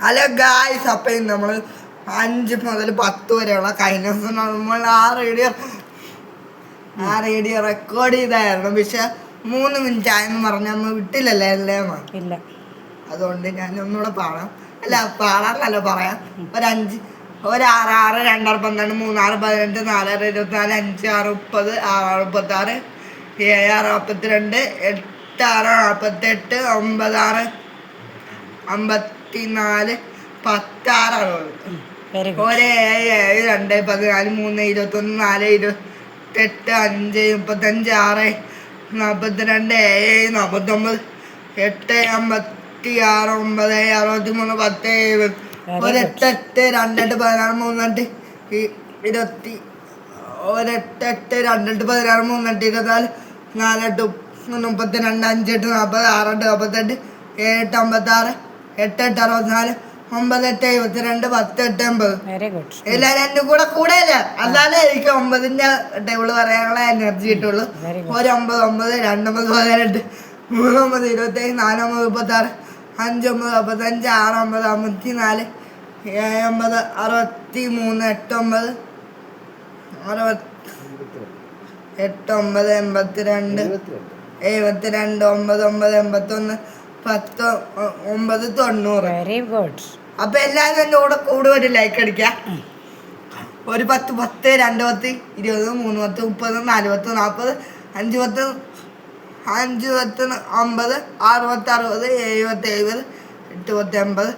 Hello guys, അപ്പം നമ്മൾ 5 മുതൽ 10 വരെയുള്ള കഴിഞ്ഞ ദിവസം നമ്മൾ ആ റേഡിയോ റെക്കോർഡ് ചെയ്തായിരുന്നു. പക്ഷെ 3 മിനിറ്റ് ആയെന്ന് പറഞ്ഞ് നമ്മൾ വിട്ടില്ലല്ലേ അല്ലേ? ഇല്ല. അതുകൊണ്ട് ഞാൻ ഒന്നുകൂടെ പാടാം. പാടാന്നല്ല പറയാം. ഒരു 6, 6, 2, 12, 3, 6, 18, 4, 24, 5, 6, 30, 6, 36, 7, 42, 8, 6, 48, 9, 6, 54, 10, 6, 1, 7, 2, 14, 3, 21, 4, 28, 5, 35, 6, 42, 49, 8, 56, 9, 63, 10, 7, 8, 2, 16, 3, 20, 1, 8, 2, 16, 3, 24, 4, 32, 5, 8, 40, 6, 48, 7, 56, 8, 64, 9, 72, 10, 80. എല്ലാരും എന്റെ കൂടെയല്ല, അല്ലാതെ എനിക്ക് 9ന്റെ ടേബിള് പറയാനുള്ള എനർജി കിട്ടുള്ളൂ. 1, 9, 9, 2, 9, 18, 3, 9, 27, 4, 9, 36, 5, 9, 45, 6, 9, 54, 7, 9, 63, 8, 9, 8, 9, 82, 72, 9, 9, 81, 10, 9, 90. Very good. അപ്പൊ എല്ലാരും എന്റെ കൂടെ ഒരു ലൈക്ക് അടിക്കാം. ഒരു 10, 10, 2, 10, 20, 3, 10, 30, 40, 40, 5, 10, 5, 10, 50, 60, 60, 70, 70, 8, 10, 80, 8, 10,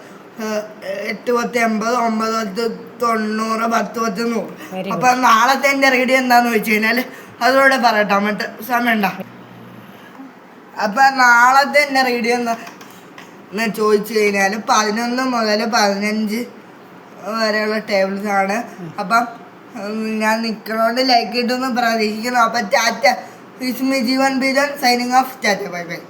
80, 9, 10, 100. അപ്പൊ നാളത്തെ എന്റെ റേഡിയോ എന്താന്ന് വെച്ച് കഴിഞ്ഞാല് അതോടെ പറയട്ടോ, മറ്റേ സമയം ഉണ്ടാ. അപ്പൊ നാളത്തെ എന്റെ റേഡിയോ എന്ന് ചോദിച്ചു കഴിഞ്ഞാൽ 11 മുതൽ 15 വരെയുള്ള ടേബിൾസ് ആണ്. അപ്പം ഞാൻ നിൽക്കണോണ്ട് ലൈക്ക് കിട്ടുമെന്ന് പ്രതീക്ഷിക്കുന്നു. അപ്പം ta-ta, Vismi Jeevan Bijan signing off. Ta-ta, bye by.